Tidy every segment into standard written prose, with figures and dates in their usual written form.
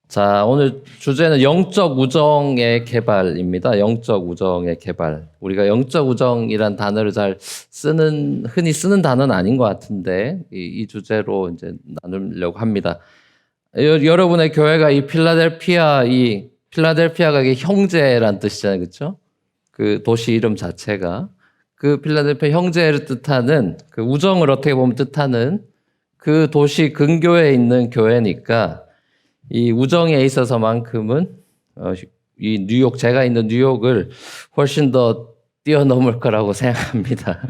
자, 오늘 주제는 영적 우정의 개발입니다. 영적 우정의 개발. 우리가 영적 우정이란 단어를 흔히 쓰는 단어는 아닌 것 같은데, 이 주제로 이제 나누려고 합니다. 여러분의 교회가 필라델피아가 이게 형제란 뜻이잖아요. 그렇죠? 그 도시 이름 자체가. 그 필라델피아 형제를 뜻하는, 그 우정을 어떻게 보면 뜻하는 그 도시 근교에 있는 교회니까, 이 우정에 있어서만큼은 이 뉴욕, 제가 있는 뉴욕을 훨씬 더 뛰어넘을 거라고 생각합니다.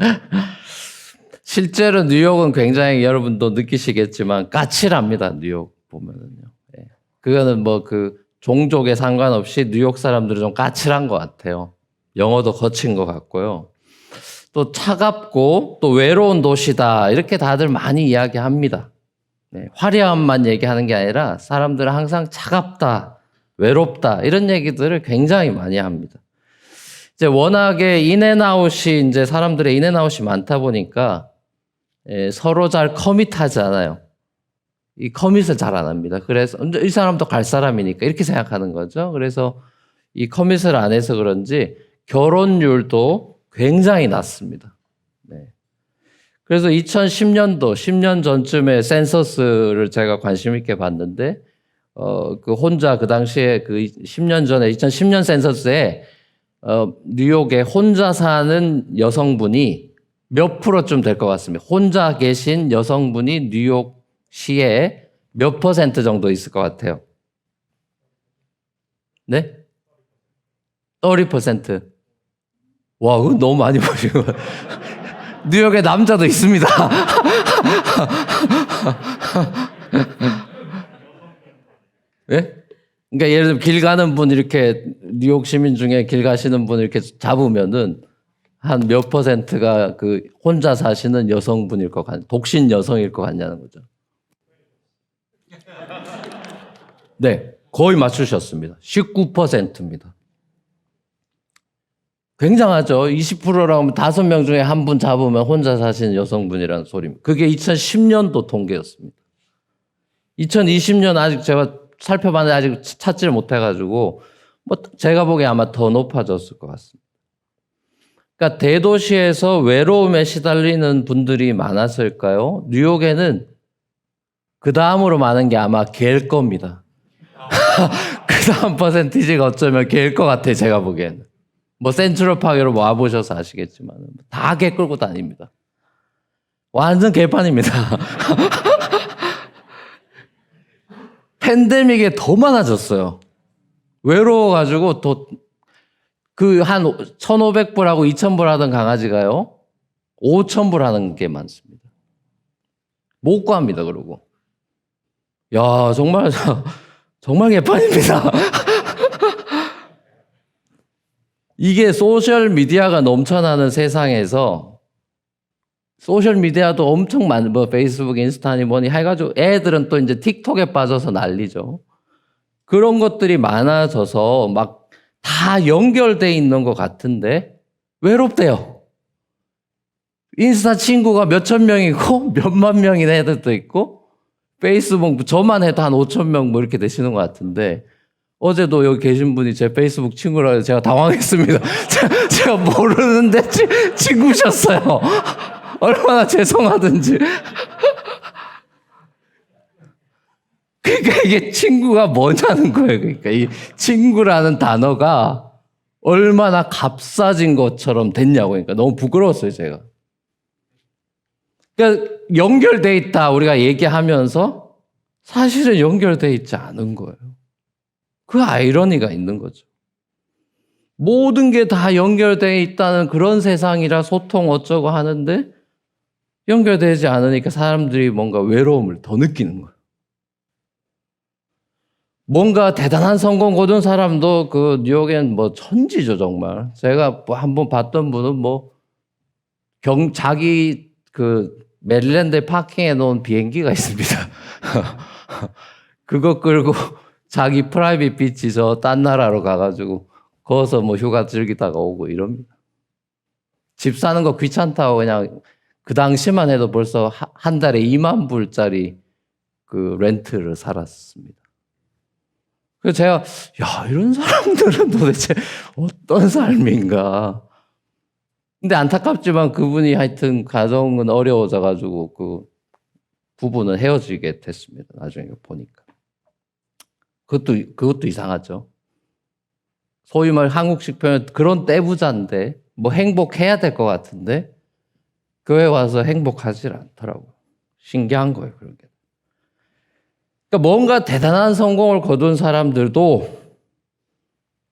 실제로 뉴욕은 굉장히 여러분도 느끼시겠지만 까칠합니다. 뉴욕 보면은요. 예. 그거는 뭐 그 종족에 상관없이 뉴욕 사람들은 좀 까칠한 것 같아요. 영어도 거친 것 같고요. 또 차갑고 또 외로운 도시다 이렇게 다들 많이 이야기합니다. 네, 화려함만 얘기하는 게 아니라 사람들은 항상 차갑다, 외롭다 이런 얘기들을 굉장히 많이 합니다. 이제 워낙에 인앤아웃이 이제 사람들의 인앤아웃이 많다 보니까 서로 잘 커밋하지 않아요. 이 커밋을 잘 안 합니다. 그래서 이 사람도 갈 사람이니까 이렇게 생각하는 거죠. 그래서 이 커밋을 안 해서 그런지 결혼율도 굉장히 낮습니다. 네. 그래서 2010년도, 10년 전쯤에 센서스를 제가 관심 있게 봤는데, 그 당시에 그 10년 전에 2010년 센서스에, 뉴욕에 혼자 사는 여성분이 몇 프로쯤 될 것 같습니다. 혼자 계신 여성분이 뉴욕시에 몇 퍼센트 정도 있을 것 같아요? 네? 30%. 와, 그거 너무 많이 보신 것 같아요. 뉴욕에 남자도 있습니다. 예? 그러니까 예를 들면 길 가는 분 이렇게 뉴욕 시민 중에 길 가시는 분 이렇게 잡으면은 한 몇 퍼센트가 그 혼자 사시는 여성분일 것 독신 여성일 것 같냐는 거죠. 네, 거의 맞추셨습니다. 19%입니다. 굉장하죠. 20%라면 5명 중에 한 분 잡으면 혼자 사시는 여성분이라는 소리입니다. 그게 2010년도 통계였습니다. 2020년 아직 제가 살펴봤는데 아직 찾지를 못해가지고 뭐 제가 보기에 아마 더 높아졌을 것 같습니다. 그러니까 대도시에서 외로움에 시달리는 분들이 많았을까요? 뉴욕에는 그 다음으로 많은 게 아마 개일 겁니다. 그 다음 퍼센티지가 어쩌면 개일 것 같아요. 제가 보기에는. 뭐 센트럴파크로 와보셔서 아시겠지만 다 개 끌고 다닙니다. 완전 개판입니다. 팬데믹에 더 많아졌어요. 외로워가지고 한 1,500불하고 2,000불 하던 강아지가요 5,000불 하는 게 많습니다. 못 구합니다. 그러고 야 정말 개판입니다. 이게 소셜미디어가 넘쳐나는 세상에서 소셜미디어도 엄청 뭐 페이스북, 인스타니 뭐니 해가지고 애들은 또 이제 틱톡에 빠져서 난리죠. 그런 것들이 많아져서 막 다 연결돼 있는 것 같은데 외롭대요. 인스타 친구가 몇천 명이고 몇만 명인 애들도 있고 페이스북 저만 해도 한 5천 명 뭐 이렇게 되시는 것 같은데 어제도 여기 계신 분이 제 페이스북 친구라 해서 제가 당황했습니다. 제가 모르는데 친구셨어요. 얼마나 죄송하든지. 그러니까 이게 친구가 뭐냐는 거예요. 그러니까 이 친구라는 단어가 얼마나 값싸진 것처럼 됐냐고. 그러니까 너무 부끄러웠어요, 제가. 그러니까 연결돼 있다 우리가 얘기하면서 사실은 연결돼 있지 않은 거예요. 그 아이러니가 있는 거죠. 모든 게 다 연결되어 있다는 그런 세상이라 소통 어쩌고 하는데 연결되지 않으니까 사람들이 뭔가 외로움을 더 느끼는 거예요. 뭔가 대단한 성공 거둔 사람도 그 뉴욕엔 뭐 천지죠, 정말. 제가 한번 봤던 분은 뭐 자기 그 메릴랜드에 파킹해 놓은 비행기가 있습니다. 그거 끌고 자기 프라이빗 비치 딴 나라로 가가지고 거기서 뭐 휴가 즐기다가 오고 이럽니다. 집 사는 거 귀찮다고 그냥 그 당시만 해도 벌써 한 달에 2만 불짜리 그 렌트를 살았습니다. 그래서 제가, 야, 이런 사람들은 도대체 어떤 삶인가. 근데 안타깝지만 그분이 하여튼 가정은 어려워져가지고 그 부부는 헤어지게 됐습니다. 나중에 보니까. 그것도 이상하죠. 소위 말 한국식 표현 그런 떼부자인데 뭐 행복해야 될 것 같은데 교회 와서 행복하지 않더라고요. 신기한 거예요. 그런 게. 그러니까 뭔가 대단한 성공을 거둔 사람들도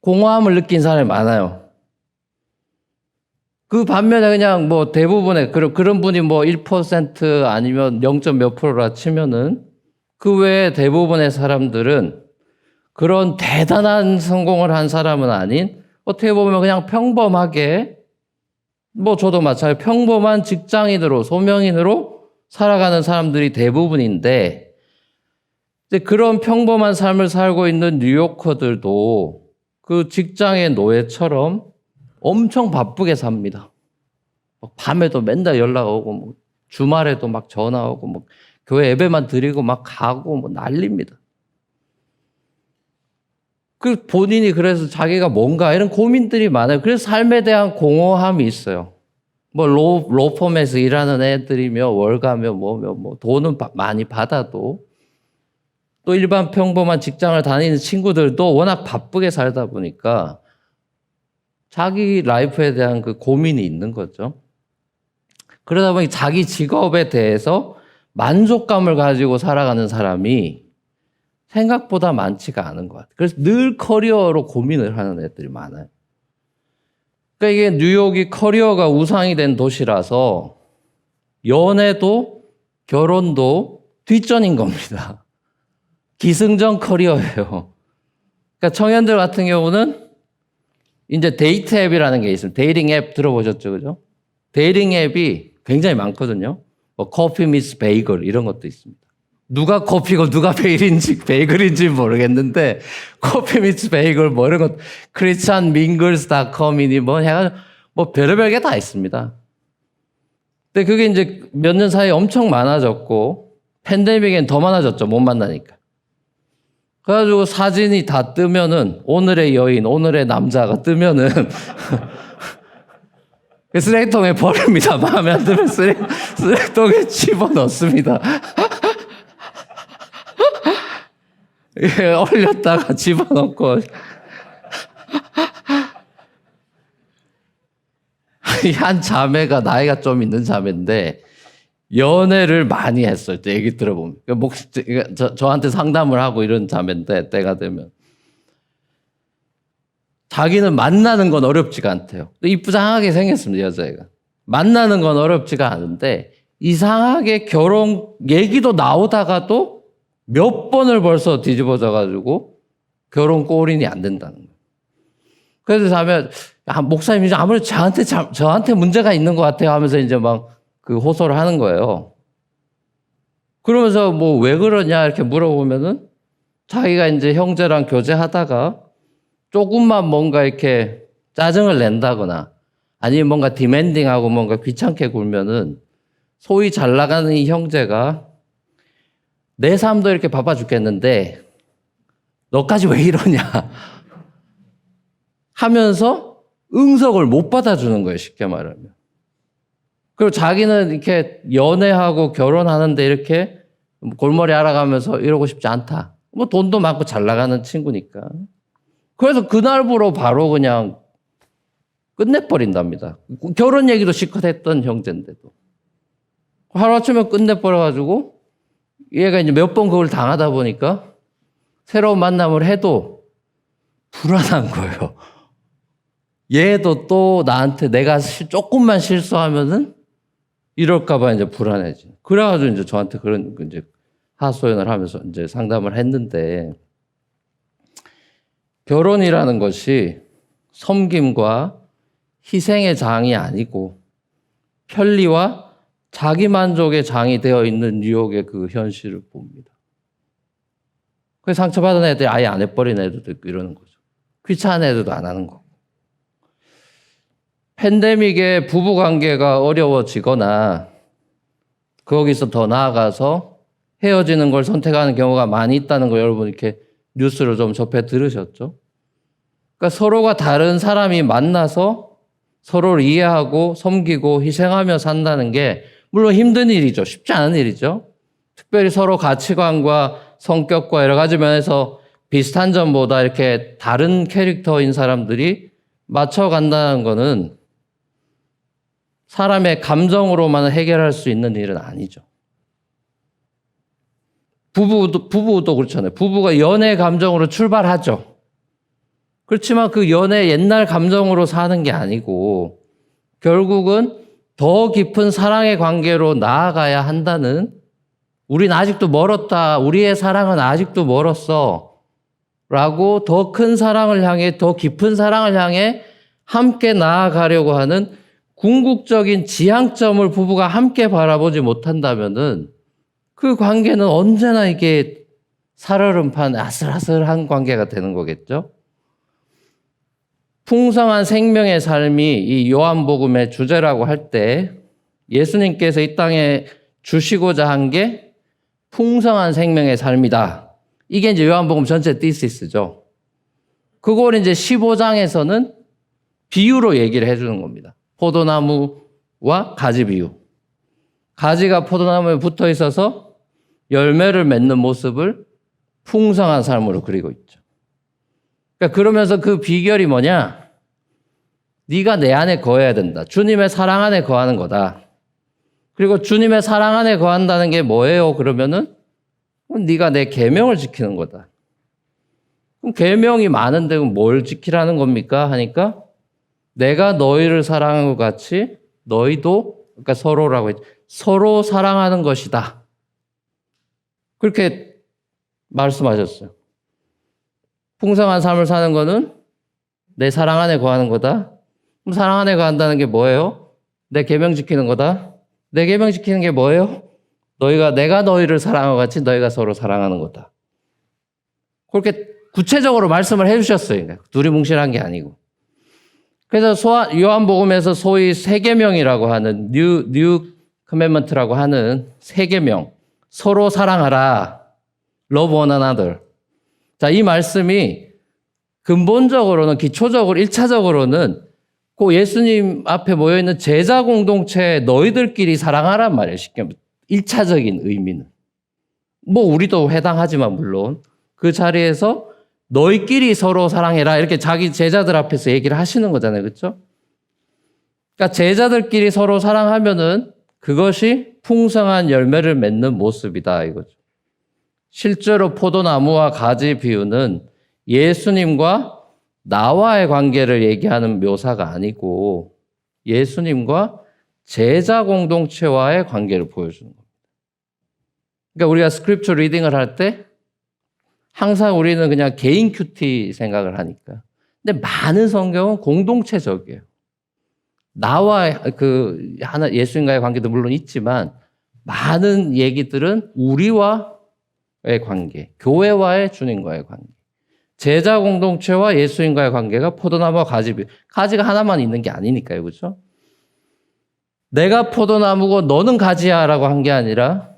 공허함을 느낀 사람이 많아요. 그 반면에 그냥 뭐 대부분의 그런 분이 뭐 1% 아니면 0. 몇 프로라 치면은 그 외에 대부분의 사람들은 그런 대단한 성공을 한 사람은 아닌 어떻게 보면 그냥 평범하게 뭐 저도 마찬가지로 평범한 직장인으로 소명인으로 살아가는 사람들이 대부분인데 이제 그런 평범한 삶을 살고 있는 뉴요커들도 그 직장의 노예처럼 엄청 바쁘게 삽니다. 밤에도 맨날 연락 오고 뭐 주말에도 막 전화 오고 뭐 교회 예배만 드리고 막 가고 뭐 난립니다. 그 본인이 그래서 자기가 뭔가 이런 고민들이 많아요. 그래서 삶에 대한 공허함이 있어요. 뭐 로펌에서 일하는 애들이며 월가며 뭐 돈은 많이 받아도 또 일반 평범한 직장을 다니는 친구들도 워낙 바쁘게 살다 보니까 자기 라이프에 대한 그 고민이 있는 거죠. 그러다 보니 자기 직업에 대해서 만족감을 가지고 살아가는 사람이 생각보다 많지가 않은 것 같아요. 그래서 늘 커리어로 고민을 하는 애들이 많아요. 그러니까 이게 뉴욕이 커리어가 우상이 된 도시라서 연애도 결혼도 뒷전인 겁니다. 기승전 커리어예요. 그러니까 청년들 같은 경우는 이제 데이트 앱이라는 게 있습니다. 데이팅 앱 들어보셨죠? 그죠? 데이팅 앱이 굉장히 많거든요. 뭐 커피 미스 베이글 이런 것도 있습니다. 누가 커피고 누가 베이글인지 모르겠는데 커피 미스 베이글 뭐 이런 것 christianmingles.com이니 뭐 해가지고 뭐 별의별 게 다 있습니다. 근데 그게 이제 몇 년 사이에 엄청 많아졌고 팬데믹엔 더 많아졌죠. 못 만나니까. 그래가지고 사진이 다 뜨면은 오늘의 여인, 오늘의 남자가 뜨면은 쓰레기통에 버립니다. 마음에 안 들면 쓰레기통에 집어넣습니다. 예, 올렸다가 집어넣고 한 자매가 나이가 좀 있는 자매인데 연애를 많이 했어요. 얘기 들어보면 저한테 상담을 하고 이런 자매인데 때가 되면 자기는 만나는 건 어렵지가 않대요. 이쁘장하게 생겼습니다. 여자애가 만나는 건 어렵지가 않은데 이상하게 결혼 얘기도 나오다가도 몇 번을 벌써 뒤집어져가지고 결혼 골인이 안 된다는 거예요. 그래서 자매, 목사님 이제 아무래도 저한테 문제가 있는 것 같아요 하면서 이제 막 그 호소를 하는 거예요. 그러면서 뭐 왜 그러냐 이렇게 물어보면은 자기가 이제 형제랑 교제하다가 조금만 뭔가 이렇게 짜증을 낸다거나 아니면 뭔가 디맨딩하고 뭔가 귀찮게 굴면은 소위 잘 나가는 이 형제가 내 삶도 이렇게 바빠 죽겠는데 너까지 왜 이러냐 하면서 응석을 못 받아주는 거예요. 쉽게 말하면. 그리고 자기는 이렇게 연애하고 결혼하는데 이렇게 골머리 알아가면서 이러고 싶지 않다. 뭐 돈도 많고 잘 나가는 친구니까. 그래서 그날부로 바로 그냥 끝내버린답니다. 결혼 얘기도 실컷 했던 형제인데도. 하루아침에 끝내버려가지고 얘가 이제 몇 번 그걸 당하다 보니까 새로운 만남을 해도 불안한 거예요. 얘도 또 나한테 내가 조금만 실수하면은 이럴까봐 이제 불안해지. 그래가지고 이제 저한테 그런 이제 하소연을 하면서 이제 상담을 했는데 결혼이라는 것이 섬김과 희생의 장이 아니고 편리와 자기 만족의 장이 되어 있는 뉴욕의 그 현실을 봅니다. 그래서 상처받은 애들이 아예 안 해버린 애들도 있고 이러는 거죠. 귀찮은 애들도 안 하는 거고. 팬데믹에 부부관계가 어려워지거나 거기서 더 나아가서 헤어지는 걸 선택하는 경우가 많이 있다는 걸 여러분 이렇게 뉴스를 좀 접해 들으셨죠? 그러니까 서로가 다른 사람이 만나서 서로를 이해하고 섬기고 희생하며 산다는 게 물론 힘든 일이죠. 쉽지 않은 일이죠. 특별히 서로 가치관과 성격과 여러 가지 면에서 비슷한 점보다 이렇게 다른 캐릭터인 사람들이 맞춰간다는 것은 사람의 감정으로만 해결할 수 있는 일은 아니죠. 부부도 그렇잖아요. 부부가 연애 감정으로 출발하죠. 그렇지만 그 연애 옛날 감정으로 사는 게 아니고 결국은 더 깊은 사랑의 관계로 나아가야 한다는, 우린 아직도 멀었다, 우리의 사랑은 아직도 멀었어 라고 더 큰 사랑을 향해, 더 깊은 사랑을 향해 함께 나아가려고 하는 궁극적인 지향점을 부부가 함께 바라보지 못한다면은 그 관계는 언제나 이게 살얼음판 아슬아슬한 관계가 되는 거겠죠. 풍성한 생명의 삶이 이 요한복음의 주제라고 할 때 예수님께서 이 땅에 주시고자 한 게 풍성한 생명의 삶이다. 이게 이제 요한복음 전체 디시스죠. 그걸 이제 15장에서는 비유로 얘기를 해주는 겁니다. 포도나무와 가지 비유. 가지가 포도나무에 붙어 있어서 열매를 맺는 모습을 풍성한 삶으로 그리고 있죠. 그러니까 그러면서 그 비결이 뭐냐? 네가 내 안에 거해야 된다. 주님의 사랑 안에 거하는 거다. 그리고 주님의 사랑 안에 거한다는 게 뭐예요? 그러면은 네가 내 계명을 지키는 거다. 그럼 계명이 많은데 뭘 지키라는 겁니까? 하니까 내가 너희를 사랑한 것 같이 너희도, 그러니까 서로라고 했죠. 서로 사랑하는 것이다. 그렇게 말씀하셨어요. 풍성한 삶을 사는 거는 내 사랑 안에 거하는 거다. 그럼 사랑 안에 거한다는 게 뭐예요? 내 계명 지키는 거다. 내 계명 지키는 게 뭐예요? 내가 너희를 사랑한 것 같이 너희가 서로 사랑하는 거다. 그렇게 구체적으로 말씀을 해주셨어요. 두리뭉실한 게 아니고. 그래서 요한복음에서 소위 세계명이라고 하는 뉴 커맨먼트라고 하는 세계명, 서로 사랑하라, love one another. 자, 이 말씀이 근본적으로는, 기초적으로, 1차적으로는 그 예수님 앞에 모여있는 제자 공동체 너희들끼리 사랑하란 말이에요. 쉽게 말하면 1차적인 의미는. 뭐 우리도 해당하지만 물론 그 자리에서 너희끼리 서로 사랑해라 이렇게 자기 제자들 앞에서 얘기를 하시는 거잖아요. 그렇죠? 그러니까 제자들끼리 서로 사랑하면은 그것이 풍성한 열매를 맺는 모습이다 이거죠. 실제로 포도나무와 가지 비유는 예수님과 나와의 관계를 얘기하는 묘사가 아니고 예수님과 제자 공동체와의 관계를 보여주는 겁니다. 그러니까 우리가 스크립처 리딩을 할 때 항상 우리는 그냥 개인 큐티 생각을 하니까. 근데 많은 성경은 공동체적이에요. 나와 하나 예수님과의 관계도 물론 있지만 많은 얘기들은 우리와의 관계, 교회와의 주님과의 관계, 제자 공동체와 예수님과의 관계가 포도나무와 가지비. 가지가 하나만 있는 게 아니니까요. 그렇죠? 내가 포도나무고 너는 가지야라고 한 게 아니라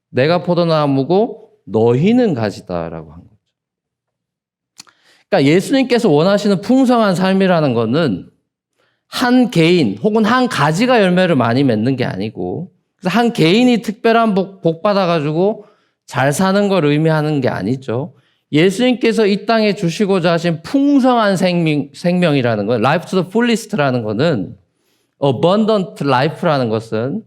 내가 포도나무고 너희는 가지다라고 한 거죠. 그러니까 예수님께서 원하시는 풍성한 삶이라는 것은 한 개인 혹은 한 가지가 열매를 많이 맺는 게 아니고 그래서 한 개인이 특별한 복 받아가지고 잘 사는 걸 의미하는 게 아니죠. 예수님께서 이 땅에 주시고자 하신 풍성한 생명이라는 건 life to the fullest라는 것은 abundant life라는 것은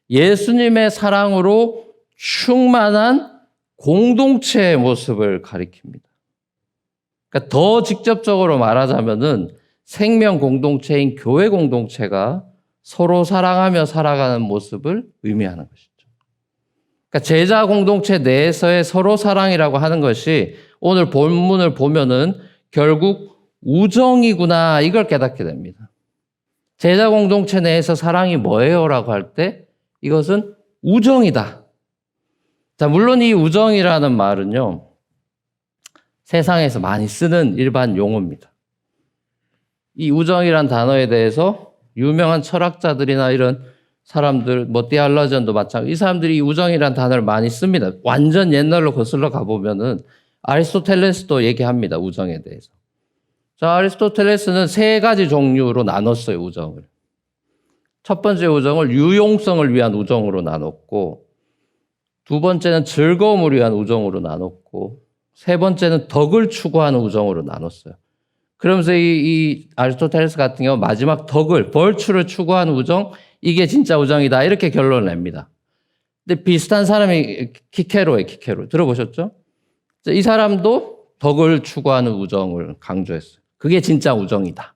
예수님의 사랑으로 충만한 공동체의 모습을 가리킵니다. 그러니까 더 직접적으로 말하자면은 생명 공동체인 교회 공동체가 서로 사랑하며 살아가는 모습을 의미하는 것이죠. 그러니까 제자 공동체 내에서의 서로 사랑이라고 하는 것이 오늘 본문을 보면은 결국 우정이구나 이걸 깨닫게 됩니다. 제자 공동체 내에서 사랑이 뭐예요? 라고 할 때 이것은 우정이다. 자, 물론 이 우정이라는 말은요, 세상에서 많이 쓰는 일반 용어입니다. 이 우정이란 단어에 대해서 유명한 철학자들이나 이런 사람들, 뭐 디알러전도 마찬가지로 이 사람들이 이 우정이란 단어를 많이 씁니다. 완전 옛날로 거슬러 가보면은 아리스토텔레스도 얘기합니다. 우정에 대해서. 자, 아리스토텔레스는 세 가지 종류로 나눴어요. 우정을. 첫 번째 우정을 유용성을 위한 우정으로 나눴고, 두 번째는 즐거움을 위한 우정으로 나눴고, 세 번째는 덕을 추구하는 우정으로 나눴어요. 그러면서 이 아리스토텔레스 같은 경우 마지막 덕을, 벌추를 추구하는 우정, 이게 진짜 우정이다. 이렇게 결론을 냅니다. 근데 비슷한 사람이 키케로예요. 키케로. 들어보셨죠? 이 사람도 덕을 추구하는 우정을 강조했어요. 그게 진짜 우정이다.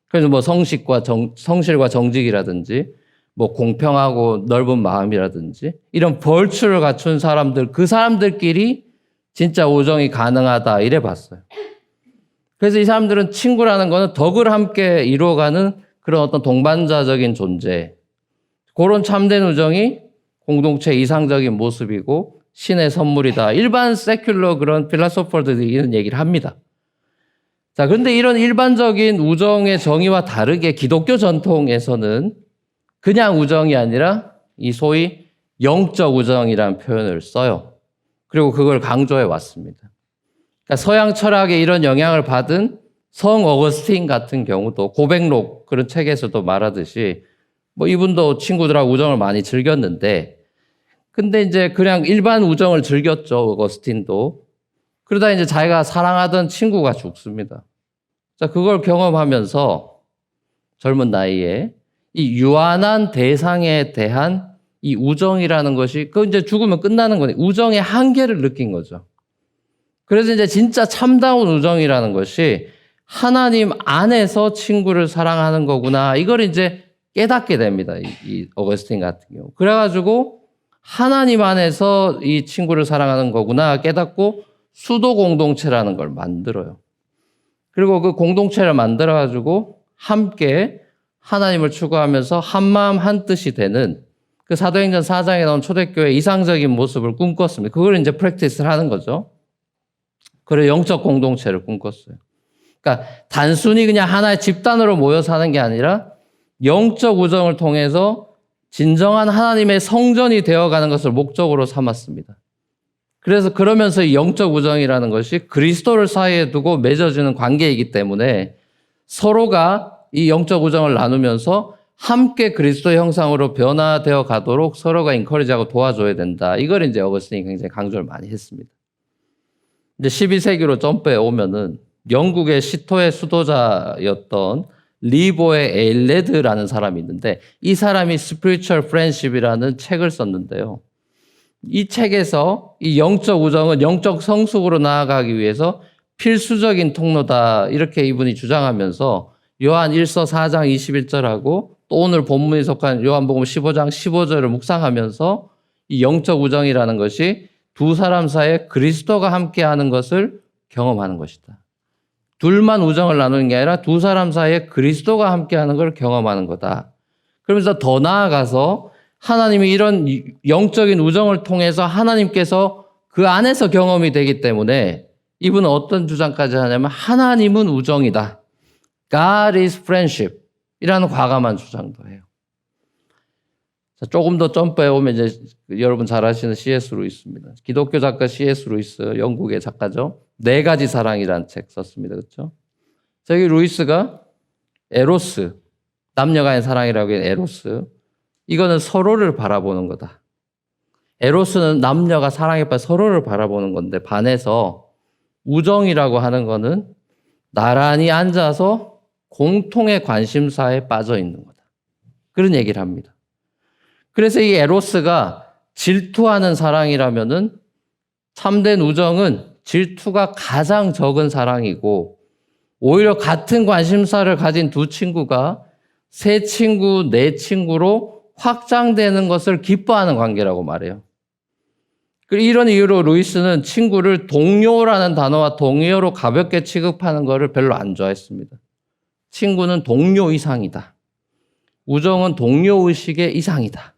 그래서 뭐 성실과 정직이라든지 뭐 공평하고 넓은 마음이라든지 이런 벌추를 갖춘 사람들, 그 사람들끼리 진짜 우정이 가능하다 이래 봤어요. 그래서 이 사람들은 친구라는 거는 덕을 함께 이루어가는 그런 어떤 동반자적인 존재, 그런 참된 우정이 공동체 이상적인 모습이고 신의 선물이다. 일반 세큘러 그런 필라소퍼들이 이런 얘기를 합니다. 자, 그런데 이런 일반적인 우정의 정의와 다르게 기독교 전통에서는 그냥 우정이 아니라 이 소위 영적 우정이라는 표현을 써요. 그리고 그걸 강조해 왔습니다. 그러니까 서양 철학에 이런 영향을 받은 성 어거스틴 같은 경우도 고백록 그런 책에서도 말하듯이 뭐 이분도 친구들하고 우정을 많이 즐겼는데, 근데 이제 그냥 일반 우정을 즐겼죠. 어거스틴도. 그러다 이제 자기가 사랑하던 친구가 죽습니다. 자, 그걸 경험하면서 젊은 나이에 이 유한한 대상에 대한 이 우정이라는 것이, 그 이제 죽으면 끝나는 거니 우정의 한계를 느낀 거죠. 그래서 이제 진짜 참다운 우정이라는 것이 하나님 안에서 친구를 사랑하는 거구나. 이걸 이제 깨닫게 됩니다. 이 어거스틴 같은 경우. 그래가지고 하나님 안에서 이 친구를 사랑하는 거구나 깨닫고 수도 공동체라는 걸 만들어요. 그리고 그 공동체를 만들어가지고 함께 하나님을 추구하면서 한마음 한뜻이 되는 그 사도행전 4장에 나온 초대교회 이상적인 모습을 꿈꿨습니다. 그걸 이제 프랙티스를 하는 거죠. 그래 영적 공동체를 꿈꿨어요. 그러니까 단순히 그냥 하나의 집단으로 모여 사는 게 아니라 영적 우정을 통해서 진정한 하나님의 성전이 되어가는 것을 목적으로 삼았습니다. 그래서 그러면서 이 영적 우정이라는 것이 그리스도를 사이에 두고 맺어지는 관계이기 때문에 서로가 이 영적 우정을 나누면서 함께 그리스도의 형상으로 변화되어 가도록 서로가 인커리지하고 도와줘야 된다. 이걸 이제 어거스틴이 굉장히 강조를 많이 했습니다. 이제 12세기로 점프해 오면은 영국의 시토의 수도자였던 리보의 에일레드라는 사람이 있는데, 이 사람이 Spiritual Friendship이라는 책을 썼는데요. 이 책에서 이 영적 우정은 영적 성숙으로 나아가기 위해서 필수적인 통로다, 이렇게 이분이 주장하면서 요한 1서 4장 21절하고 또 오늘 본문에 속한 요한복음 15장 15절을 묵상하면서 이 영적 우정이라는 것이 두 사람 사이에 그리스도가 함께하는 것을 경험하는 것이다. 둘만 우정을 나누는 게 아니라 두 사람 사이에 그리스도가 함께하는 걸 경험하는 거다. 그러면서 더 나아가서 하나님이 이런 영적인 우정을 통해서 하나님께서 그 안에서 경험이 되기 때문에 이분은 어떤 주장까지 하냐면 하나님은 우정이다. God is friendship 이라는 과감한 주장도 해요. 자, 조금 더 점프해 오면 이제 여러분 잘 아시는 C.S. 루이스입니다. 기독교 작가 C.S. 루이스, 영국의 작가죠. 네 가지 사랑이라는 책 썼습니다. 그렇죠? 저기 루이스가 에로스, 남녀 간의 사랑이라고 하는 에로스, 이거는 서로를 바라보는 거다. 에로스는 남녀가 사랑에 빠져 서로를 바라보는 건데, 반해서 우정이라고 하는 거는 나란히 앉아서 공통의 관심사에 빠져 있는 거다. 그런 얘기를 합니다. 그래서 이 에로스가 질투하는 사랑이라면은 참된 우정은 질투가 가장 적은 사랑이고, 오히려 같은 관심사를 가진 두 친구가 세 친구, 네 친구로 확장되는 것을 기뻐하는 관계라고 말해요. 이런 이유로 루이스는 친구를 동료라는 단어와 동의어로 가볍게 취급하는 것을 별로 안 좋아했습니다. 친구는 동료 이상이다. 우정은 동료의식의 이상이다.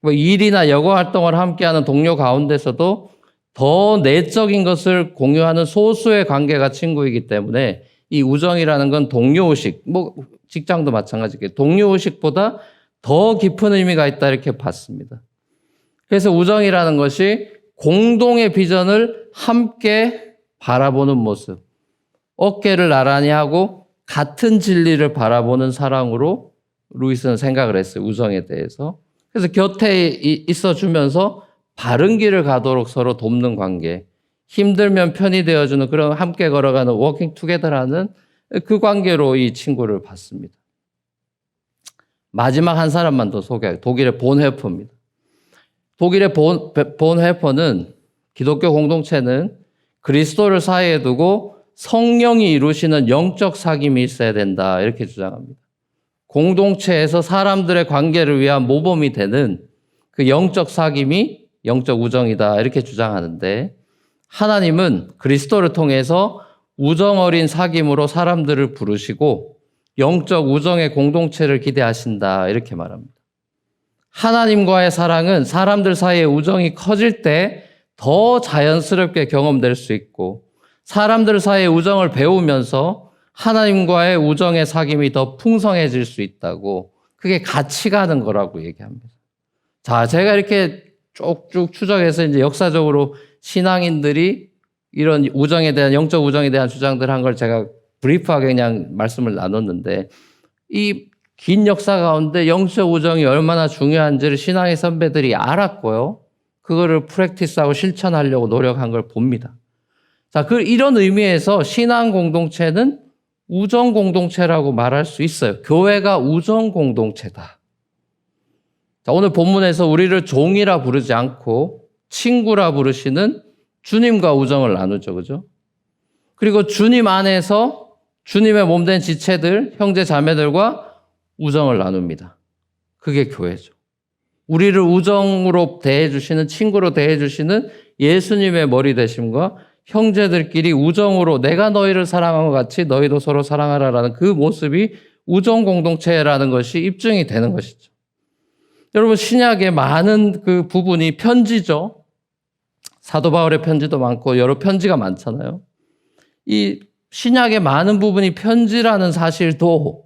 뭐 일이나 여가 활동을 함께하는 동료 가운데서도 더 내적인 것을 공유하는 소수의 관계가 친구이기 때문에 이 우정이라는 건 동료의식, 뭐 직장도 마찬가지겠죠. 동료의식보다 더 깊은 의미가 있다 이렇게 봤습니다. 그래서 우정이라는 것이 공동의 비전을 함께 바라보는 모습, 어깨를 나란히 하고 같은 진리를 바라보는 사랑으로 루이스는 생각을 했어요. 우정에 대해서. 그래서 곁에 있어주면서 바른 길을 가도록 서로 돕는 관계, 힘들면 편이 되어주는 그런 함께 걸어가는 워킹 투게더라는 그 관계로 이 친구를 봤습니다. 마지막 한 사람만 더 소개할게요. 독일의 본헤퍼입니다. 독일의 본헤퍼는 기독교 공동체는 그리스도를 사이에 두고 성령이 이루시는 영적 사귐이 있어야 된다 이렇게 주장합니다. 공동체에서 사람들의 관계를 위한 모범이 되는 그 영적 사귐이 영적 우정이다 이렇게 주장하는데 하나님은 그리스도를 통해서 우정 어린 사귐으로 사람들을 부르시고 영적 우정의 공동체를 기대하신다 이렇게 말합니다. 하나님과의 사랑은 사람들 사이의 우정이 커질 때 더 자연스럽게 경험될 수 있고 사람들 사이의 우정을 배우면서 하나님과의 우정의 사귐이 더 풍성해질 수 있다고 그게 같이 가는 거라고 얘기합니다. 자, 제가 이렇게 쭉쭉 추적해서 이제 역사적으로 신앙인들이 이런 우정에 대한 영적 우정에 대한 주장들 한 걸 제가 브리프하게 그냥 말씀을 나눴는데 이 긴 역사 가운데 영적 우정이 얼마나 중요한지를 신앙의 선배들이 알았고요. 그거를 프랙티스하고 실천하려고 노력한 걸 봅니다. 자, 이런 의미에서 신앙 공동체는 우정 공동체라고 말할 수 있어요. 교회가 우정 공동체다. 자, 오늘 본문에서 우리를 종이라 부르지 않고 친구라 부르시는 주님과 우정을 나누죠. 그죠? 그리고 주님 안에서 주님의 몸된 지체들, 형제 자매들과 우정을 나눕니다. 그게 교회죠. 우리를 우정으로 대해주시는, 친구로 대해주시는 예수님의 머리 되심과 형제들끼리 우정으로 내가 너희를 사랑한 것 같이 너희도 서로 사랑하라라는 그 모습이 우정 공동체라는 것이 입증이 되는 것이죠. 여러분, 신약의 많은 그 부분이 편지죠. 사도 바울의 편지도 많고 여러 편지가 많잖아요. 이 신약의 많은 부분이 편지라는 사실도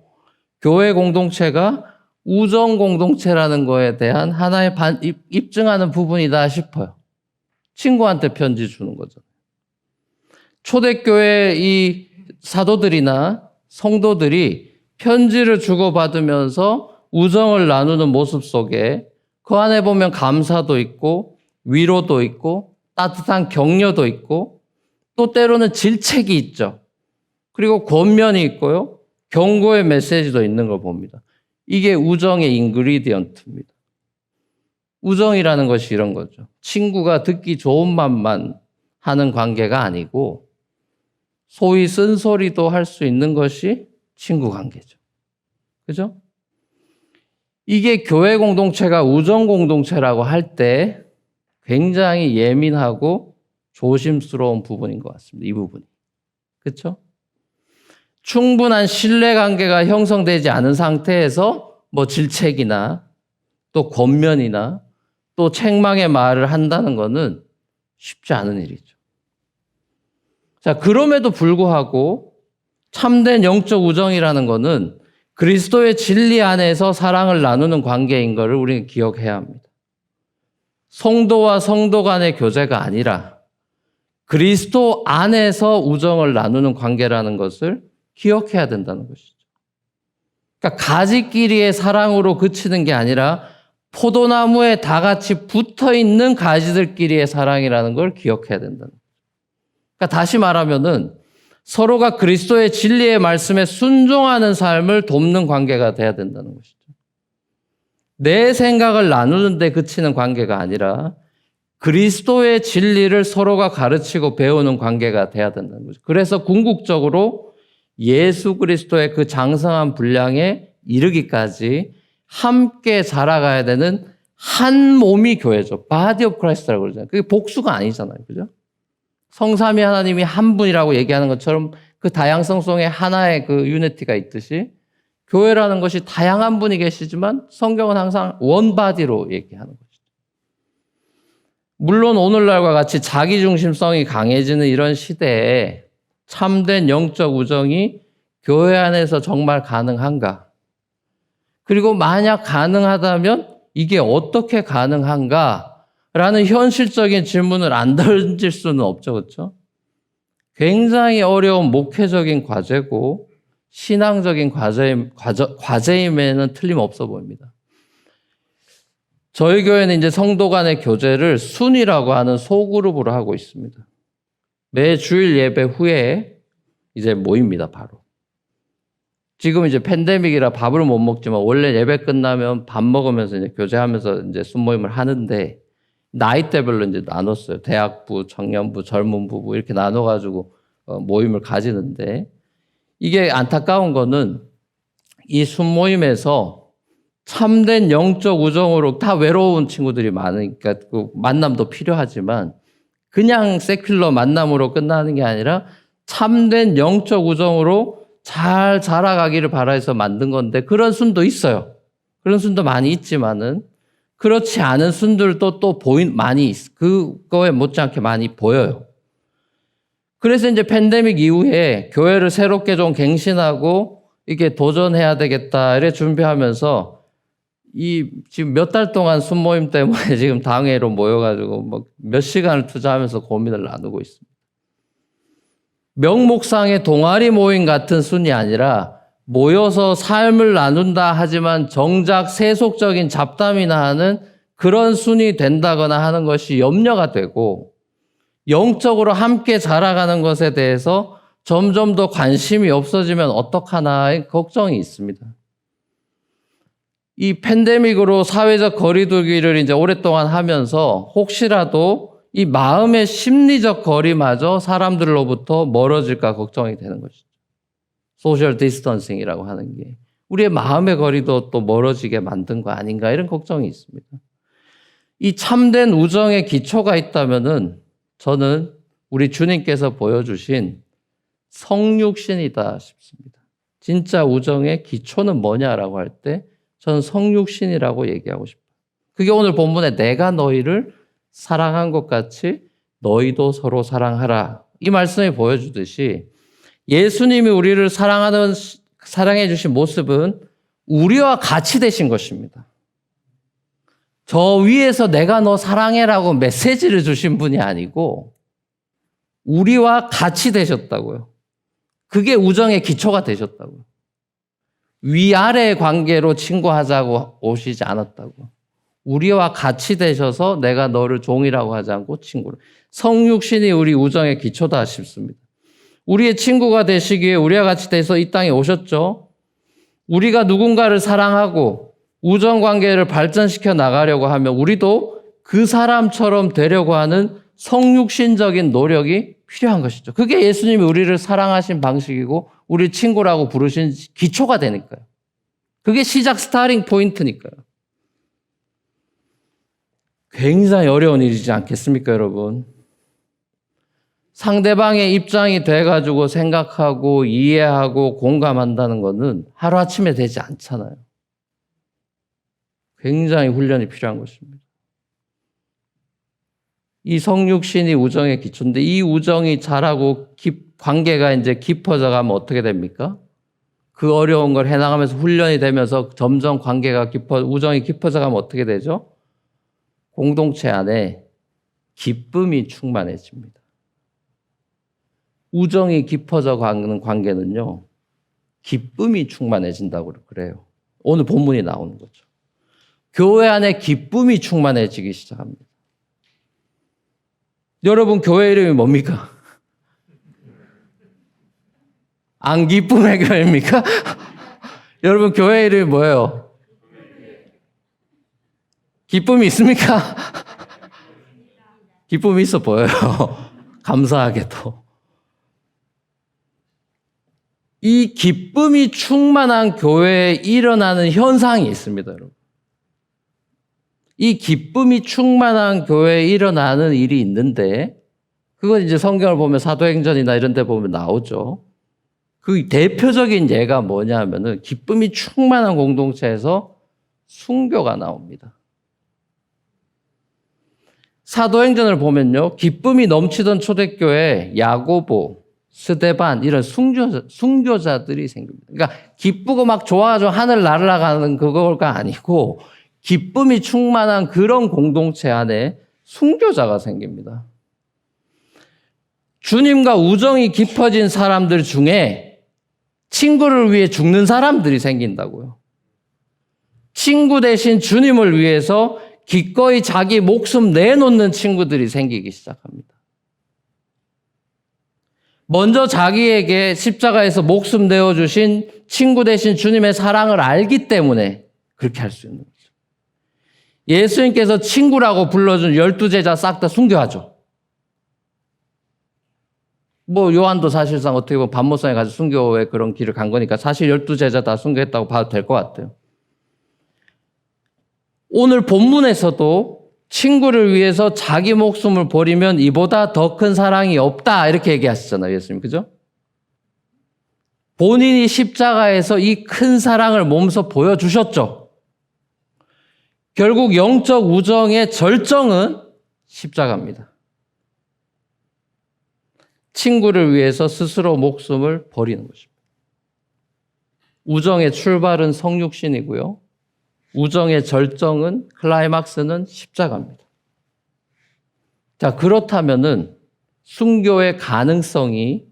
교회 공동체가 우정 공동체라는 거에 대한 하나의 입증하는 부분이다 싶어요. 친구한테 편지 주는 거죠. 초대교회 이 사도들이나 성도들이 편지를 주고받으면서 우정을 나누는 모습 속에 그 안에 보면 감사도 있고 위로도 있고 따뜻한 격려도 있고 또 때로는 질책이 있죠. 그리고 권면이 있고요. 경고의 메시지도 있는 걸 봅니다. 이게 우정의 인그리디언트입니다. 우정이라는 것이 이런 거죠. 친구가 듣기 좋은 말만 하는 관계가 아니고 소위 쓴소리도 할 수 있는 것이 친구 관계죠. 그죠? 이게 교회 공동체가 우정 공동체라고 할 때 굉장히 예민하고 조심스러운 부분인 것 같습니다. 이 부분이. 그렇죠? 충분한 신뢰관계가 형성되지 않은 상태에서 뭐 질책이나 또 권면이나 또 책망의 말을 한다는 것은 쉽지 않은 일이죠. 자, 그럼에도 불구하고 참된 영적 우정이라는 것은 그리스도의 진리 안에서 사랑을 나누는 관계인 것을 우리는 기억해야 합니다. 성도와 성도 간의 교제가 아니라 그리스도 안에서 우정을 나누는 관계라는 것을 기억해야 된다는 것이죠. 그러니까 가지끼리의 사랑으로 그치는 게 아니라 포도나무에 다 같이 붙어있는 가지들끼리의 사랑이라는 걸 기억해야 된다는 거죠. 그러니까 다시 말하면은 서로가 그리스도의 진리의 말씀에 순종하는 삶을 돕는 관계가 돼야 된다는 것이죠. 내 생각을 나누는 데 그치는 관계가 아니라 그리스도의 진리를 서로가 가르치고 배우는 관계가 돼야 된다는 거죠. 그래서 궁극적으로 예수 그리스도의 그 장성한 분량에 이르기까지 함께 자라가야 되는 한 몸이 교회죠. Body of Christ라고 그러잖아요. 그게 복수가 아니잖아요. 그죠? 성삼위 하나님이 한 분이라고 얘기하는 것처럼 그 다양성 속에 하나의 그 유니티가 있듯이 교회라는 것이 다양한 분이 계시지만 성경은 항상 원바디로 얘기하는 것이죠. 물론 오늘날과 같이 자기중심성이 강해지는 이런 시대에 참된 영적 우정이 교회 안에서 정말 가능한가? 그리고 만약 가능하다면 이게 어떻게 가능한가? 라는 현실적인 질문을 안 던질 수는 없죠. 그렇죠? 굉장히 어려운 목회적인 과제고 신앙적인 과제임에는 틀림없어 보입니다. 저희 교회는 이제 성도 간의 교제를 순이라고 하는 소그룹으로 하고 있습니다. 매 주일 예배 후에 이제 모입니다, 바로. 지금 이제 팬데믹이라 밥을 못 먹지만 원래 예배 끝나면 밥 먹으면서 이제 교제하면서 이제 순모임을 하는데 나이대별로 이제 나눴어요. 대학부, 청년부, 젊은 부부 이렇게 나눠가지고 모임을 가지는데 이게 안타까운 거는 이 순모임에서 참된 영적 우정으로 다 외로운 친구들이 많으니까 그 만남도 필요하지만 그냥 세큘러 만남으로 끝나는 게 아니라 참된 영적 우정으로 잘 자라가기를 바라서 만든 건데 그런 순도 있어요. 그런 순도 많이 있지만은 그렇지 않은 순들도 또 많이 그거에 못지않게 많이 보여요. 그래서 이제 팬데믹 이후에 교회를 새롭게 좀 갱신하고 이게 도전해야 되겠다 이래 준비하면서 지금 몇 달 동안 순모임 때문에 지금 당회로 모여가지고 뭐 몇 시간을 투자하면서 고민을 나누고 있습니다. 명목상의 동아리 모임 같은 순이 아니라 모여서 삶을 나눈다 하지만 정작 세속적인 잡담이나 하는 그런 순이 된다거나 하는 것이 염려가 되고 영적으로 함께 자라가는 것에 대해서 점점 더 관심이 없어지면 어떡하나의 걱정이 있습니다. 이 팬데믹으로 사회적 거리두기를 이제 오랫동안 하면서 혹시라도 이 마음의 심리적 거리마저 사람들로부터 멀어질까 걱정이 되는 것이죠. 소셜 디스턴싱이라고 하는 게 우리의 마음의 거리도 또 멀어지게 만든 거 아닌가 이런 걱정이 있습니다. 이 참된 우정의 기초가 있다면은 저는 우리 주님께서 보여주신 성육신이다 싶습니다. 진짜 우정의 기초는 뭐냐라고 할 때 저는 성육신이라고 얘기하고 싶어요. 그게 오늘 본문에 내가 너희를 사랑한 것 같이 너희도 서로 사랑하라. 이 말씀이 보여주듯이 예수님이 우리를 사랑해 주신 모습은 우리와 같이 되신 것입니다. 저 위에서 내가 너 사랑해라고 메시지를 주신 분이 아니고 우리와 같이 되셨다고요. 그게 우정의 기초가 되셨다고요. 위아래 관계로 친구하자고 오시지 않았다고. 우리와 같이 되셔서 내가 너를 종이라고 하지 않고 친구로. 성육신이 우리 우정의 기초다 싶습니다. 우리의 친구가 되시기에 우리와 같이 돼서 이 땅에 오셨죠. 우리가 누군가를 사랑하고 우정관계를 발전시켜 나가려고 하면 우리도 그 사람처럼 되려고 하는 성육신적인 노력이 필요한 것이죠. 그게 예수님이 우리를 사랑하신 방식이고 우리 친구라고 부르신 기초가 되니까요. 그게 시작 스타팅 포인트니까요. 굉장히 어려운 일이지 않겠습니까, 여러분? 상대방의 입장이 돼가지고 생각하고 이해하고 공감한다는 것은 하루아침에 되지 않잖아요. 굉장히 훈련이 필요한 것입니다. 이 성육신이 우정의 기초인데 이 우정이 자라고 관계가 이제 깊어져 가면 어떻게 됩니까? 그 어려운 걸 해나가면서 훈련이 되면서 점점 관계가 우정이 깊어져 가면 어떻게 되죠? 공동체 안에 기쁨이 충만해집니다. 우정이 깊어져 가는 관계는요, 기쁨이 충만해진다고 그래요. 오늘 본문이 나오는 거죠. 교회 안에 기쁨이 충만해지기 시작합니다. 여러분, 교회 이름이 뭡니까? 안 기쁨의 교회입니까? 여러분, 교회 이름이 뭐예요? 기쁨이 있습니까? 기쁨이 있어 보여요. 감사하게도. 이 기쁨이 충만한 교회에 일어나는 현상이 있습니다, 여러분. 이 기쁨이 충만한 교회에 일어나는 일이 있는데, 그건 이제 성경을 보면 사도행전이나 이런 데 보면 나오죠. 그 대표적인 예가 뭐냐면은 기쁨이 충만한 공동체에서 순교가 나옵니다. 사도행전을 보면요, 기쁨이 넘치던 초대교회 야고보, 스데반 이런 순교자들이 생깁니다. 그러니까 기쁘고 막 좋아가지고 하늘 날아가는 그거가 아니고 기쁨이 충만한 그런 공동체 안에 순교자가 생깁니다. 주님과 우정이 깊어진 사람들 중에 친구를 위해 죽는 사람들이 생긴다고요. 친구 대신 주님을 위해서 기꺼이 자기 목숨 내놓는 친구들이 생기기 시작합니다. 먼저 자기에게 십자가에서 목숨 내어주신 친구 대신 주님의 사랑을 알기 때문에 그렇게 할 수 있는 거죠. 예수님께서 친구라고 불러준 12제자 싹 다 순교하죠. 뭐 요한도 사실상 어떻게 보면 반모성에 가서 순교의 그런 길을 간 거니까 사실 12제자 다 순교했다고 봐도 될 것 같아요. 오늘 본문에서도 친구를 위해서 자기 목숨을 버리면 이보다 더 큰 사랑이 없다 이렇게 얘기하시잖아요. 예수님. 그죠? 본인이 십자가에서 이 큰 사랑을 몸소 보여주셨죠. 결국 영적 우정의 절정은 십자가입니다. 친구를 위해서 스스로 목숨을 버리는 것입니다. 우정의 출발은 성육신이고요. 우정의 절정은 클라이막스는 십자가입니다. 자, 그렇다면은 순교의 가능성이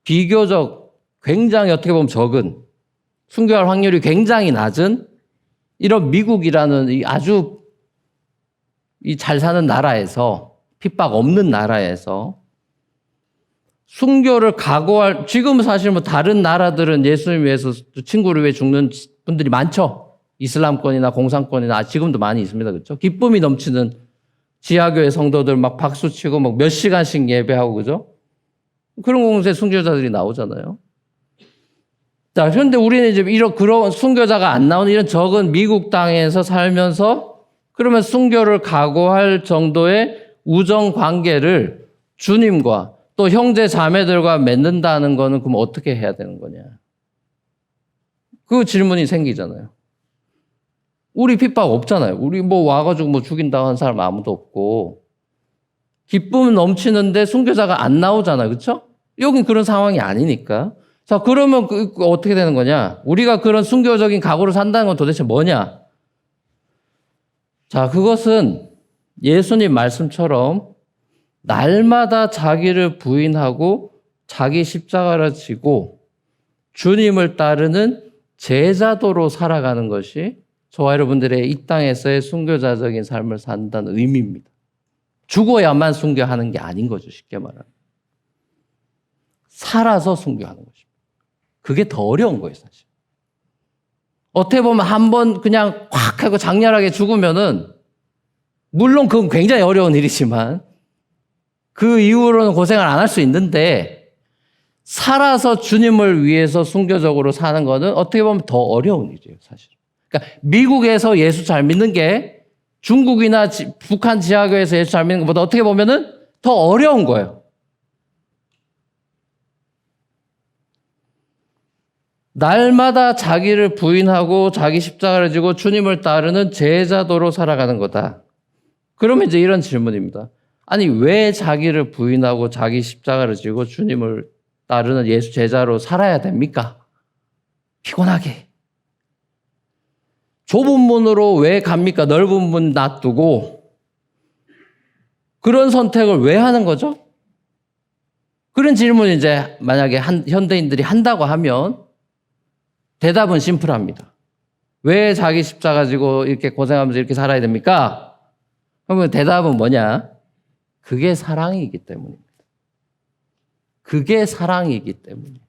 비교적 굉장히 어떻게 보면 적은, 순교할 확률이 굉장히 낮은 이런 미국이라는 이 아주 이 잘 사는 나라에서, 핍박 없는 나라에서 순교를 각오할, 지금 사실 뭐 다른 나라들은 예수님 위해서 친구를 위해 죽는 분들이 많죠. 이슬람권이나 공산권이나 지금도 많이 있습니다. 그렇죠? 기쁨이 넘치는 지하교회 성도들 막 박수치고 막 몇 시간씩 예배하고 그죠? 그런 곳에 순교자들이 나오잖아요. 자, 그런데 우리는 이제 그런 순교자가 안 나오는 이런 적은 미국 땅에서 살면서 그러면 순교를 각오할 정도의 우정 관계를 주님과 또 형제 자매들과 맺는다는 거는 그럼 어떻게 해야 되는 거냐? 그 질문이 생기잖아요. 우리 핍박 없잖아요. 우리 뭐 와가지고 뭐 죽인다고 하는 사람 아무도 없고 기쁨은 넘치는데 순교자가 안 나오잖아요. 그렇죠? 여긴 그런 상황이 아니니까. 자, 그러면 어떻게 되는 거냐? 우리가 그런 순교적인 각오를 산다는 건 도대체 뭐냐? 자, 그것은 예수님 말씀처럼 날마다 자기를 부인하고 자기 십자가를 지고 주님을 따르는 제자도로 살아가는 것이 저와 여러분들의 이 땅에서의 순교자적인 삶을 산다는 의미입니다. 죽어야만 순교하는 게 아닌 거죠. 쉽게 말하면. 살아서 순교하는 것입니다. 그게 더 어려운 거예요, 사실. 어떻게 보면 한번 그냥 확 하고 장렬하게 죽으면은 물론 그건 굉장히 어려운 일이지만 그 이후로는 고생을 안 할 수 있는데 살아서 주님을 위해서 순교적으로 사는 거는 어떻게 보면 더 어려운 일이에요, 사실. 그러니까 미국에서 예수 잘 믿는 게 중국이나 북한 지하교에서 예수 잘 믿는 것보다 어떻게 보면은 더 어려운 거예요. 날마다 자기를 부인하고 자기 십자가를 지고 주님을 따르는 제자도로 살아가는 거다. 그러면 이제 이런 질문입니다. 아니, 왜 자기를 부인하고 자기 십자가를 지고 주님을 따르는 예수 제자로 살아야 됩니까? 피곤하게. 좁은 문으로 왜 갑니까? 넓은 문 놔두고. 그런 선택을 왜 하는 거죠? 그런 질문을 이제 만약에 현대인들이 한다고 하면 대답은 심플합니다. 왜 자기 십자가 지고 이렇게 고생하면서 이렇게 살아야 됩니까? 그러면 대답은 뭐냐? 그게 사랑이기 때문입니다. 그게 사랑이기 때문이에요.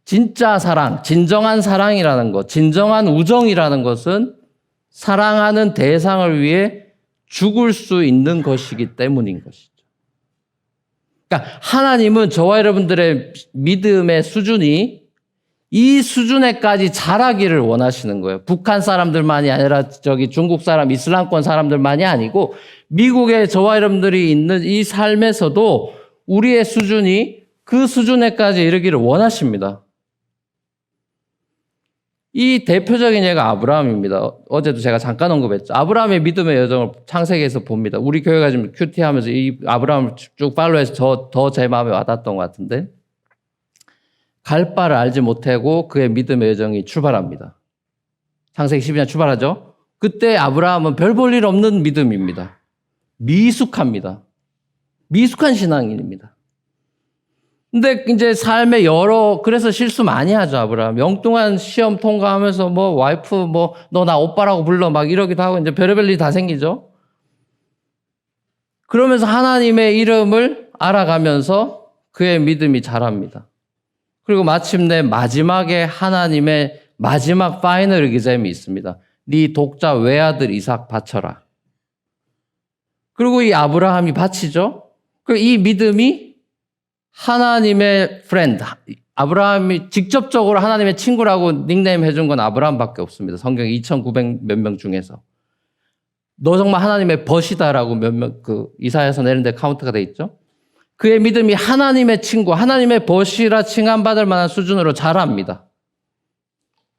진짜 사랑, 진정한 사랑이라는 것, 진정한 우정이라는 것은 사랑하는 대상을 위해 죽을 수 있는 것이기 때문인 것이죠. 그러니까 하나님은 저와 여러분들의 믿음의 수준이 이 수준에까지 자라기를 원하시는 거예요. 북한 사람들만이 아니라 중국 사람, 이슬람권 사람들만이 아니고 미국에 저와 여러분들이 있는 이 삶에서도 우리의 수준이 그 수준에까지 이르기를 원하십니다. 이 대표적인 예가 아브라함입니다. 어제도 제가 잠깐 언급했죠. 아브라함의 믿음의 여정을 창세기에서 봅니다. 우리 교회가 지금 큐티하면서 이 아브라함을 쭉 팔로우해서 더 제 마음에 와닿았던 것 같은데 갈 바를 알지 못하고 그의 믿음의 여정이 출발합니다. 창세기 12장 출발하죠. 그때 아브라함은 별 볼 일 없는 믿음입니다. 미숙합니다. 미숙한 신앙인입니다. 근데 이제 삶의 그래서 실수 많이 하죠, 아브라함. 영뚱한 시험 통과하면서 와이프 너 나 오빠라고 불러 막 이러기도 하고 이제 별의별 일이 다 생기죠. 그러면서 하나님의 이름을 알아가면서 그의 믿음이 자랍니다. 그리고 마침내 마지막에 하나님의 마지막 파이널 기젬이 있습니다. 네 독자 외아들 이삭 바쳐라. 그리고 이 아브라함이 바치죠. 그리고 이 믿음이 하나님의 프렌드, 아브라함이 직접적으로 하나님의 친구라고 닉네임 해준 건 아브라함밖에 없습니다. 성경 2,900 몇 명 중에서. 너 정말 하나님의 벗이다라고 이사야서 내는데 카운트가 돼 있죠. 그의 믿음이 하나님의 친구, 하나님의 벗이라 칭함받을 만한 수준으로 자랍니다.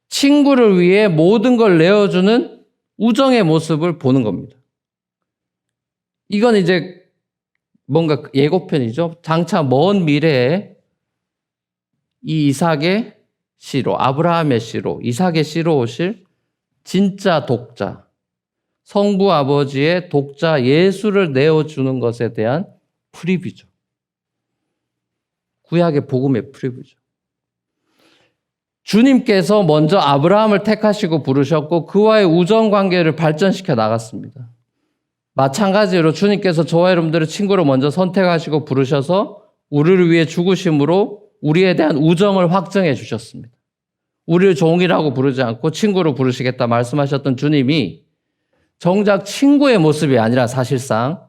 친구를 위해 모든 걸 내어주는 우정의 모습을 보는 겁니다. 이건 이제 뭔가 예고편이죠. 장차 먼 미래에 이 이삭의 씨로, 아브라함의 씨로, 이삭의 씨로 오실 진짜 독자, 성부 아버지의 독자 예수를 내어주는 것에 대한 프리뷰죠. 구약의 복음의 프리뷰죠. 주님께서 먼저 아브라함을 택하시고 부르셨고 그와의 우정 관계를 발전시켜 나갔습니다. 마찬가지로 주님께서 저와 여러분들을 친구로 먼저 선택하시고 부르셔서 우리를 위해 죽으심으로 우리에 대한 우정을 확증해 주셨습니다. 우리를 종이라고 부르지 않고 친구로 부르시겠다 말씀하셨던 주님이 정작 친구의 모습이 아니라 사실상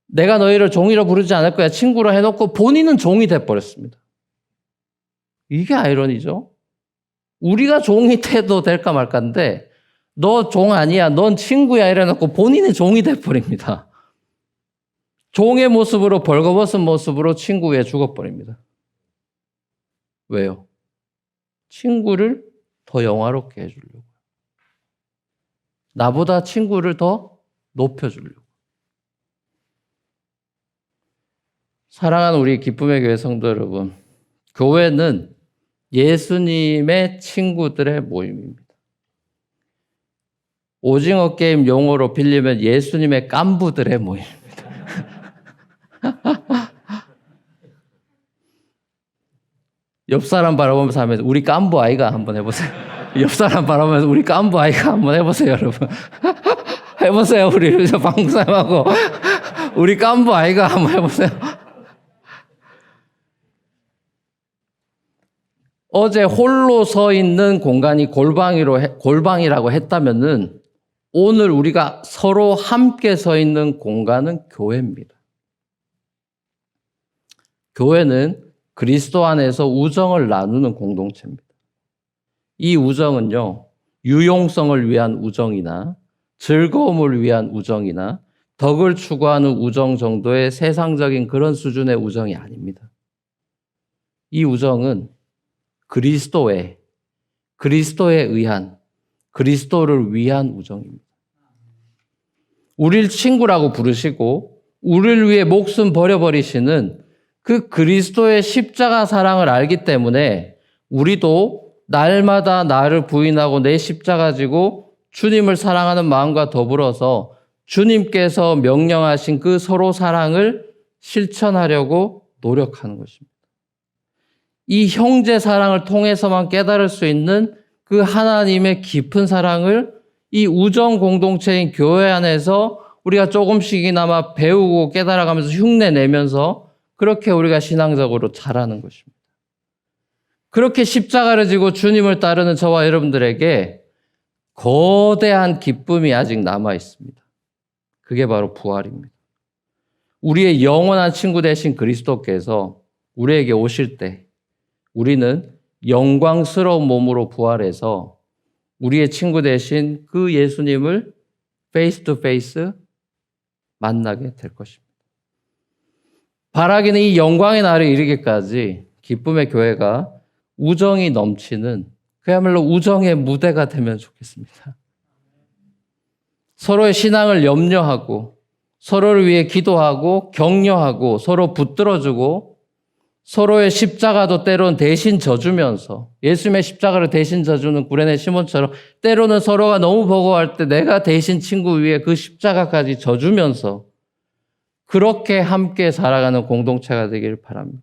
내가 너희를 종이로 부르지 않을 거야 친구로 해놓고 본인은 종이 돼버렸습니다. 이게 아이러니죠. 우리가 종이 돼도 될까 말까인데 너 종 아니야, 넌 친구야 이래놓고 본인이 종이 돼버립니다. 종의 모습으로 벌거벗은 모습으로 친구에 죽어버립니다. 왜요? 친구를 더 영화롭게 해주려고. 나보다 친구를 더 높여주려고. 사랑하는 우리 기쁨의 교회 성도 여러분, 교회는 예수님의 친구들의 모임입니다. 오징어 게임 용어로 빌리면 예수님의 깐부들의 모임입니다. 옆 사람 바라보면서 하면서 우리 깐부 아이가 한번 해보세요. 옆 사람 바라보면서 우리 깐부 아이가 한번 해보세요, 여러분. 해보세요, 우리 방송하고 우리 깐부 아이가 한번 해보세요. 어제 홀로 서 있는 공간이 골방이라고 했다면은 오늘 우리가 서로 함께 서 있는 공간은 교회입니다. 교회는 그리스도 안에서 우정을 나누는 공동체입니다. 이 우정은요, 유용성을 위한 우정이나 즐거움을 위한 우정이나 덕을 추구하는 우정 정도의 세상적인 그런 수준의 우정이 아닙니다. 이 우정은 그리스도에 의한, 그리스도를 위한 우정입니다. 우리를 친구라고 부르시고 우리를 위해 목숨 버려버리시는 그 그리스도의 십자가 사랑을 알기 때문에 우리도 날마다 나를 부인하고 내 십자가 지고 주님을 사랑하는 마음과 더불어서 주님께서 명령하신 그 서로 사랑을 실천하려고 노력하는 것입니다. 이 형제 사랑을 통해서만 깨달을 수 있는 그 하나님의 깊은 사랑을 이 우정 공동체인 교회 안에서 우리가 조금씩이나마 배우고 깨달아가면서 흉내내면서 그렇게 우리가 신앙적으로 자라는 것입니다. 그렇게 십자가를 지고 주님을 따르는 저와 여러분들에게 거대한 기쁨이 아직 남아 있습니다. 그게 바로 부활입니다. 우리의 영원한 친구 되신 그리스도께서 우리에게 오실 때 우리는 영광스러운 몸으로 부활해서 우리의 친구 되신 그 예수님을 페이스 투 페이스 만나게 될 것입니다. 바라기는 이 영광의 날에 이르기까지 기쁨의 교회가 우정이 넘치는 그야말로 우정의 무대가 되면 좋겠습니다. 서로의 신앙을 염려하고 서로를 위해 기도하고 격려하고 서로 붙들어주고 서로의 십자가도 때로는 대신 져주면서 예수님의 십자가를 대신 져주는 구레네 시몬처럼 때로는 서로가 너무 버거워할 때 내가 대신 친구 위에 그 십자가까지 져주면서 그렇게 함께 살아가는 공동체가 되길 바랍니다.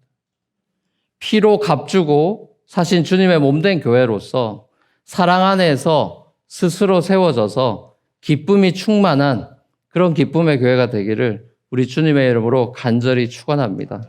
피로 값주고 사신 주님의 몸된 교회로서 사랑 안에서 스스로 세워져서 기쁨이 충만한 그런 기쁨의 교회가 되기를 우리 주님의 이름으로 간절히 축원합니다.